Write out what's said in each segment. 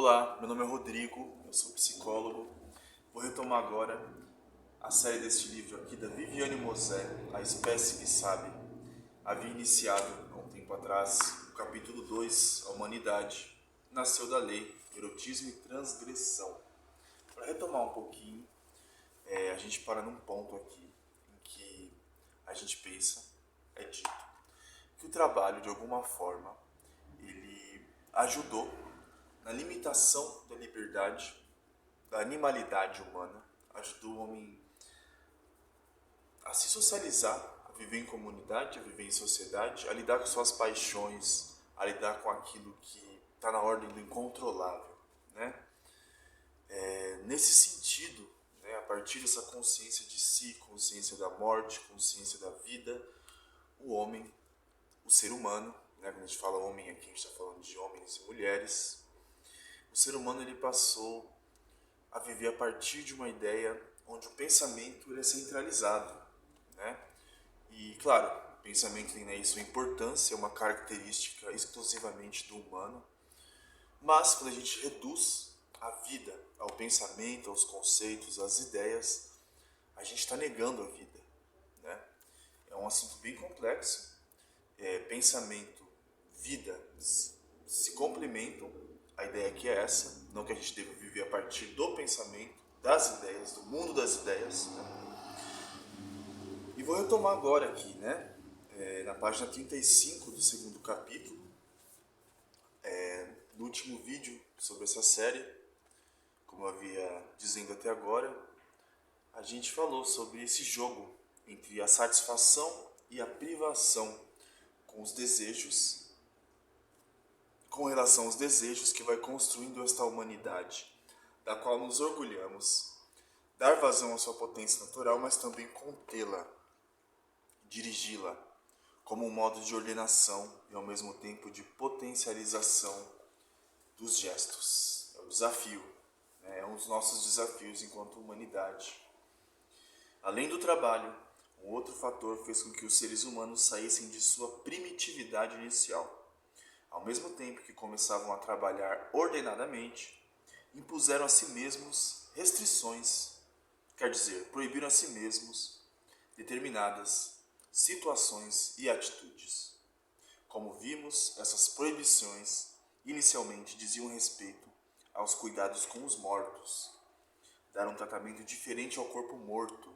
Olá, meu nome é Rodrigo, eu sou psicólogo. Vou retomar agora a série deste livro aqui da Viviane Mosé, A Espécie que Sabe. Havia iniciado há um tempo atrás o capítulo 2, A Humanidade, Nasceu da Lei, Erotismo e Transgressão. Para retomar um pouquinho, a gente para num ponto aqui em que a gente pensa, é dito, que o trabalho de alguma forma ele ajudou na limitação da liberdade, da animalidade humana, ajudou o homem a se socializar, a viver em comunidade, a viver em sociedade, a lidar com suas paixões, a lidar com aquilo que está na ordem do incontrolável, né? Nesse sentido, né, a partir dessa consciência de si, consciência da morte, consciência da vida, o homem, o ser humano, né, quando a gente fala homem aqui, a gente está falando de homens e mulheres, o ser humano ele passou a viver a partir de uma ideia onde o pensamento ele é centralizado, né? E claro, o pensamento tem aí sua importância, é uma característica exclusivamente do humano, mas quando a gente reduz a vida ao pensamento, aos conceitos, às ideias, a gente está negando a vida, né? É um assunto bem complexo. Pensamento, vida se complementam. A ideia aqui é essa, não que a gente deva viver a partir do pensamento, das ideias, do mundo das ideias, né? E vou retomar agora aqui, né? Na página 35 do segundo capítulo, no último vídeo sobre essa série, como eu havia dizendo até agora, a gente falou sobre esse jogo entre a satisfação e a privação com os desejos, com relação aos desejos que vai construindo esta humanidade, da qual nos orgulhamos, dar vazão à sua potência natural, mas também contê-la, dirigi-la, como um modo de ordenação e ao mesmo tempo de potencialização dos gestos. É o desafio, né? É um dos nossos desafios enquanto humanidade. Além do trabalho, um outro fator fez com que os seres humanos saíssem de sua primitividade inicial. Ao mesmo tempo que começavam a trabalhar ordenadamente, impuseram a si mesmos restrições, quer dizer, proibiram a si mesmos determinadas situações e atitudes. Como vimos, essas proibições inicialmente diziam respeito aos cuidados com os mortos, dar um tratamento diferente ao corpo morto,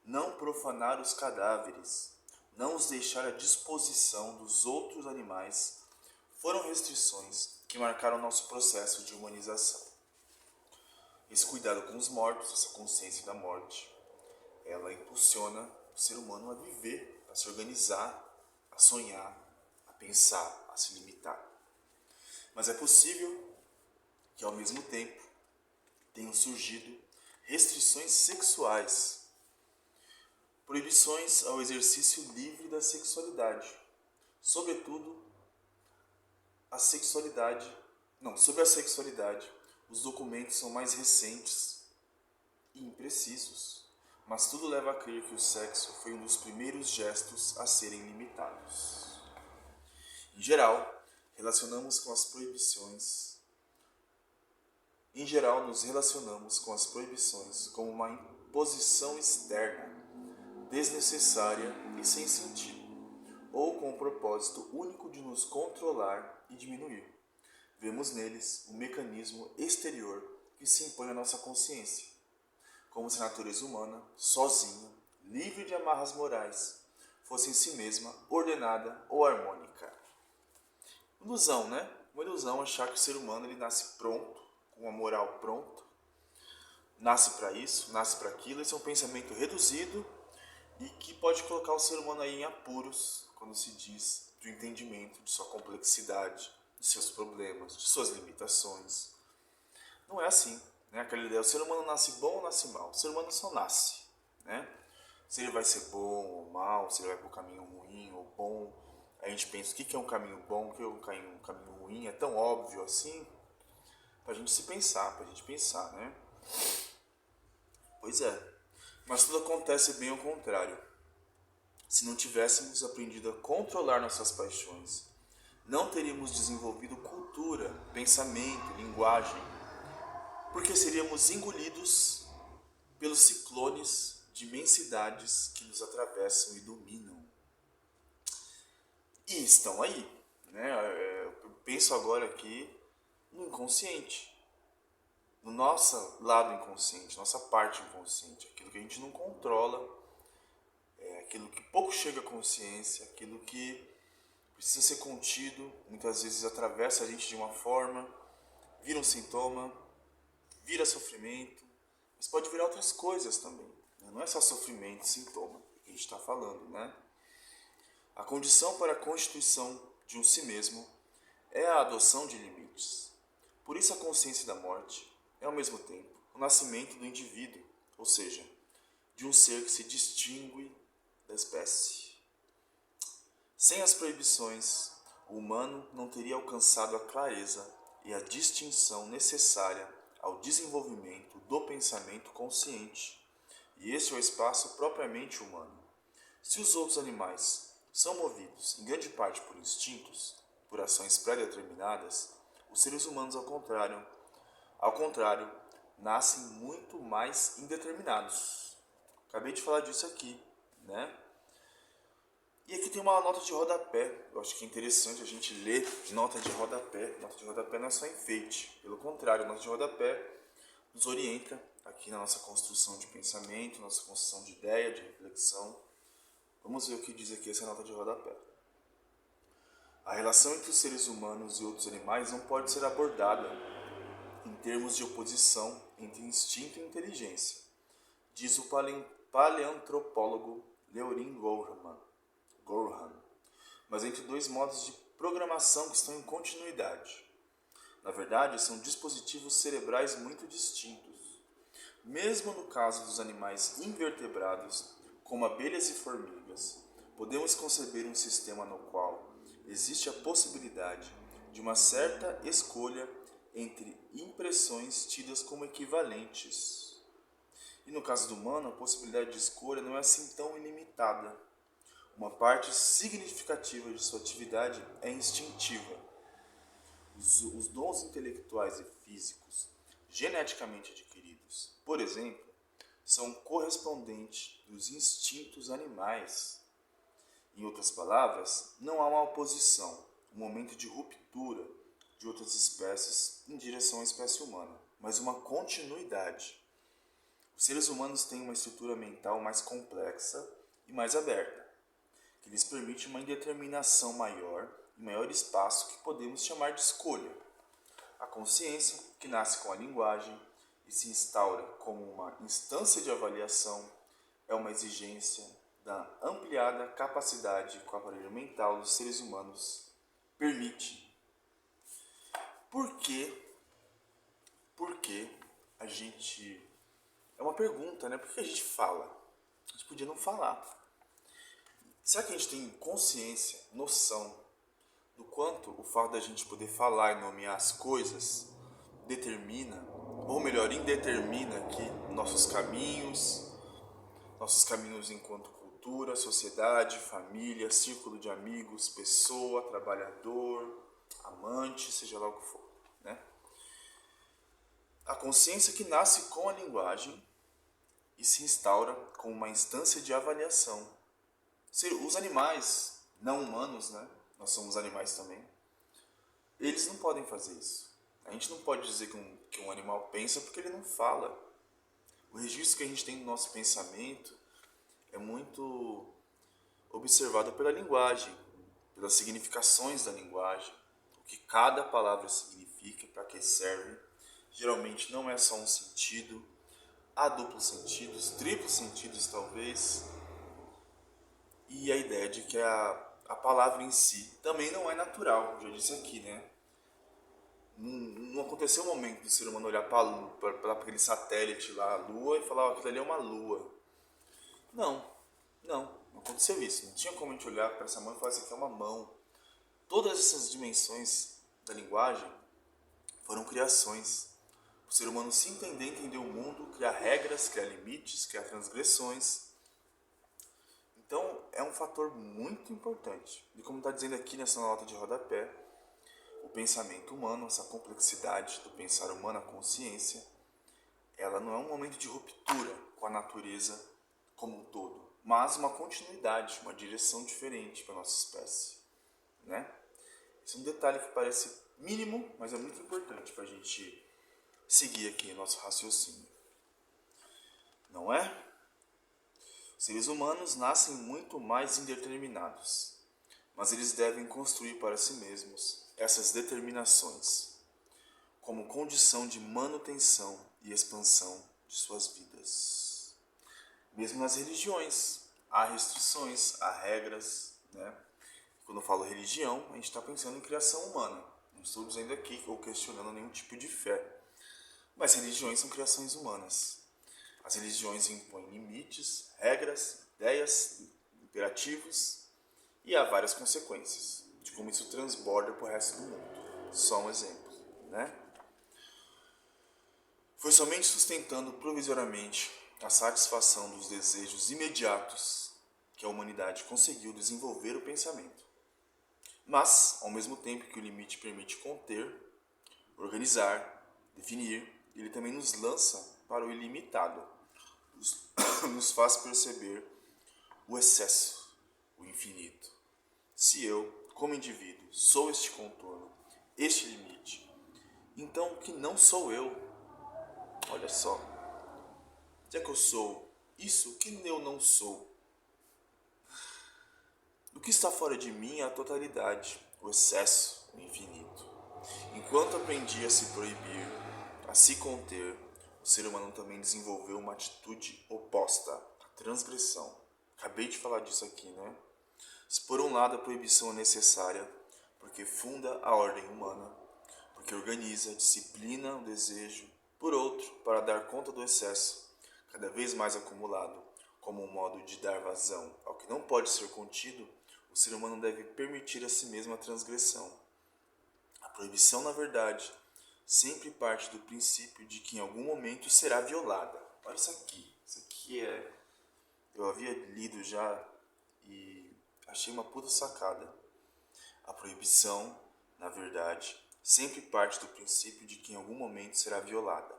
não profanar os cadáveres, não os deixar à disposição dos outros animais, foram restrições que marcaram nosso processo de humanização. Esse cuidado com os mortos, essa consciência da morte, ela impulsiona o ser humano a viver, a se organizar, a sonhar, a pensar, a se limitar. Mas é possível que ao mesmo tempo tenham surgido restrições sexuais, proibições ao exercício livre da sexualidade, sobretudo sobre a sexualidade, os documentos são mais recentes e imprecisos, mas tudo leva a crer que o sexo foi um dos primeiros gestos a serem limitados. Em geral, nos relacionamos com as proibições como uma imposição externa, desnecessária e sem sentido, ou com o propósito único de nos controlar e diminuir. Vemos neles um mecanismo exterior que se impõe à nossa consciência, como se a natureza humana, sozinha, livre de amarras morais, fosse em si mesma ordenada ou harmônica. Ilusão, né? Uma ilusão achar que o ser humano ele nasce pronto, com a moral pronta, nasce para isso, nasce para aquilo. Esse é um pensamento reduzido e que pode colocar o ser humano aí em apuros quando se diz do entendimento de sua complexidade, de seus problemas, de suas limitações. Não é assim, né? Aquela ideia, o ser humano nasce bom ou nasce mal? O ser humano só nasce, né? Se ele vai ser bom ou mal, se ele vai para o caminho ruim ou bom, a gente pensa o que é um caminho bom, o que é um caminho ruim, é tão óbvio assim, pra gente pensar, né? Pois é, mas tudo acontece bem ao contrário. Se não tivéssemos aprendido a controlar nossas paixões, não teríamos desenvolvido cultura, pensamento, linguagem, porque seríamos engolidos pelos ciclones de imensidades que nos atravessam e dominam. E estão aí, né? Eu penso agora aqui no inconsciente, no nosso lado inconsciente, nossa parte inconsciente, aquilo que a gente não controla, aquilo que pouco chega à consciência, aquilo que precisa ser contido, muitas vezes atravessa a gente de uma forma, vira um sintoma, vira sofrimento, mas pode virar outras coisas também. Não é só sofrimento, sintoma que a gente está falando, né? A condição para a constituição de um si mesmo é a adoção de limites. Por isso a consciência da morte é ao mesmo tempo o nascimento do indivíduo, ou seja, de um ser que se distingue da espécie. Sem as proibições, o humano não teria alcançado a clareza e a distinção necessária ao desenvolvimento do pensamento consciente, e esse é o espaço propriamente humano. Se os outros animais são movidos em grande parte por instintos, por ações pré-determinadas, os seres humanos, ao contrário, nascem muito mais indeterminados. Acabei de falar disso aqui, né? E aqui tem uma nota de rodapé. Eu acho que é interessante a gente ler nota de rodapé. Nota de rodapé não é só enfeite. Pelo contrário, nota de rodapé nos orienta aqui na nossa construção de pensamento, nossa construção de ideia, de reflexão. Vamos ver o que diz aqui essa nota de rodapé. A relação entre os seres humanos e outros animais não pode ser abordada em termos de oposição entre instinto e inteligência, diz o paleantropólogo Leorin Gorham, mas entre dois modos de programação que estão em continuidade. Na verdade, são dispositivos cerebrais muito distintos. Mesmo no caso dos animais invertebrados, como abelhas e formigas, podemos conceber um sistema no qual existe a possibilidade de uma certa escolha entre impressões tidas como equivalentes. E no caso do humano, a possibilidade de escolha não é assim tão ilimitada. Uma parte significativa de sua atividade é instintiva. Os dons intelectuais e físicos geneticamente adquiridos, por exemplo, são correspondentes dos instintos animais. Em outras palavras, não há uma oposição, um momento de ruptura de outras espécies em direção à espécie humana, mas uma continuidade. Os seres humanos têm uma estrutura mental mais complexa e mais aberta, que lhes permite uma indeterminação maior e maior espaço que podemos chamar de escolha. A consciência, que nasce com a linguagem e se instaura como uma instância de avaliação, é uma exigência da ampliada capacidade que o aparelho mental dos seres humanos permite. Por que a gente... É uma pergunta, né? Por que a gente fala? A gente podia não falar. Será que a gente tem consciência, noção do quanto o fato da gente poder falar e nomear as coisas determina, ou melhor, indetermina aqui nossos caminhos enquanto cultura, sociedade, família, círculo de amigos, pessoa, trabalhador, amante, seja lá o que for, né? A consciência que nasce com a linguagem e se instaura como uma instância de avaliação. Os animais não humanos, né? Nós somos animais também. Eles não podem fazer isso. A gente não pode dizer que um animal pensa porque ele não fala. O registro que a gente tem do nosso pensamento é muito observado pela linguagem, pelas significações da linguagem, o que cada palavra significa, para que serve. Geralmente não é só um sentido, há duplos sentidos, triplos sentidos talvez, e a ideia de que a palavra em si também não é natural, já disse aqui, né? Não aconteceu um momento do ser humano olhar para aquele satélite lá, a Lua, e falar, aquilo ali é uma Lua. Não aconteceu isso. Não tinha como a gente olhar para essa mão e falar, isso aqui é uma mão. Todas essas dimensões da linguagem foram criações. O ser humano se entender o mundo, criar regras, criar limites, criar transgressões. Então, é um fator muito importante. E como está dizendo aqui nessa nota de rodapé, o pensamento humano, essa complexidade do pensar humano, a consciência, ela não é um momento de ruptura com a natureza como um todo, mas uma continuidade, uma direção diferente para a nossa espécie, né? Esse é um detalhe que parece mínimo, mas é muito importante para a gente seguir aqui nosso raciocínio, não é? Os seres humanos nascem muito mais indeterminados, mas eles devem construir para si mesmos essas determinações como condição de manutenção e expansão de suas vidas. Mesmo nas religiões, há restrições, há regras, né? Quando eu falo religião, a gente está pensando em criação humana. Não estou dizendo aqui ou questionando nenhum tipo de fé. Mas religiões são criações humanas. As religiões impõem limites, regras, ideias, imperativos e há várias consequências de como isso transborda para o resto do mundo. Só um exemplo, né? Foi somente sustentando provisoriamente a satisfação dos desejos imediatos que a humanidade conseguiu desenvolver o pensamento. Mas, ao mesmo tempo que o limite permite conter, organizar, definir, ele também nos lança para o ilimitado, nos faz perceber o excesso, o infinito. Se eu, como indivíduo, sou este contorno, este limite, então o que não sou eu? Olha só, já que eu sou isso, o que eu não sou? O que está fora de mim é a totalidade, o excesso, o infinito. Enquanto aprendi a se proibir, a se conter, o ser humano também desenvolveu uma atitude oposta, a transgressão. Acabei de falar disso aqui, né? Se por um lado a proibição é necessária, porque funda a ordem humana, porque organiza, disciplina o desejo, por outro, para dar conta do excesso, cada vez mais acumulado, como um modo de dar vazão ao que não pode ser contido, o ser humano deve permitir a si mesmo a transgressão. A proibição, na verdade, sempre parte do princípio de que em algum momento será violada. Olha isso aqui eu havia lido já e achei uma puta sacada. A proibição, na verdade, sempre parte do princípio de que em algum momento será violada.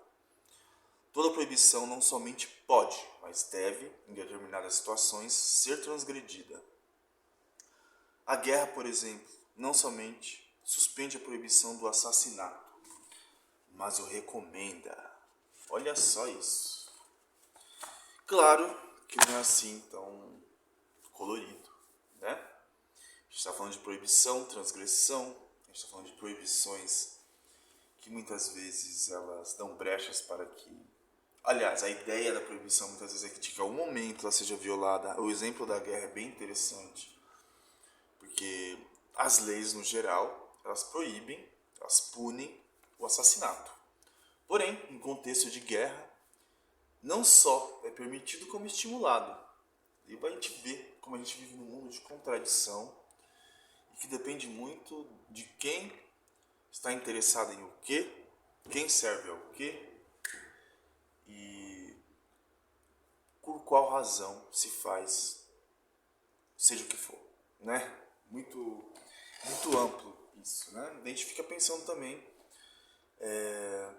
Toda proibição não somente pode, mas deve, em determinadas situações, ser transgredida. A guerra, por exemplo, não somente suspende a proibição do assassinato, mas o recomenda. Olha só isso. Claro que não é assim tão colorido, né? A gente está falando de proibição, transgressão, a gente está falando de proibições que muitas vezes elas dão brechas para que... Aliás, a ideia da proibição muitas vezes é que de algum momento ela seja violada. O exemplo da guerra é bem interessante, porque as leis no geral, elas proíbem, elas punem o assassinato. Porém, em contexto de guerra, não só é permitido como estimulado. E a gente vê como a gente vive num mundo de contradição e que depende muito de quem está interessado em o quê, quem serve ao quê e por qual razão se faz, seja o que for, né? Muito amplo isso, né? A gente fica pensando também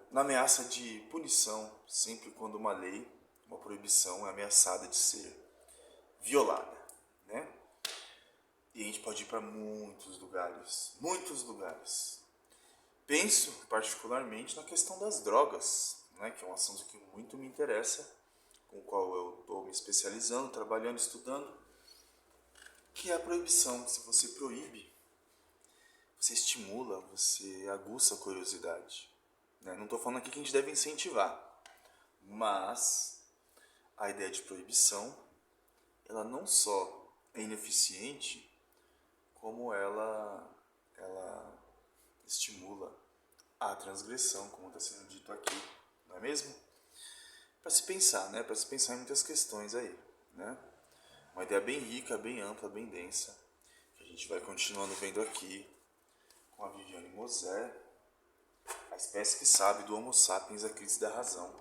na ameaça de punição, sempre quando uma lei, uma proibição é ameaçada de ser violada, né? E a gente pode ir para muitos lugares, muitos lugares. Penso particularmente na questão das drogas, né? Que é um assunto que muito me interessa, com o qual eu estou me especializando, trabalhando, estudando, que é a proibição. Se você proíbe, você estimula, você aguça a curiosidade. Né? Não estou falando aqui que a gente deve incentivar, mas a ideia de proibição, ela não só é ineficiente, como ela estimula a transgressão, como está sendo dito aqui, não é mesmo? Para se pensar, né? Para se pensar em muitas questões aí, né? Uma ideia bem rica, bem ampla, bem densa, que a gente vai continuando vendo aqui com a Viviane Mosé, a espécie que sabe do Homo sapiens, a crise da razão.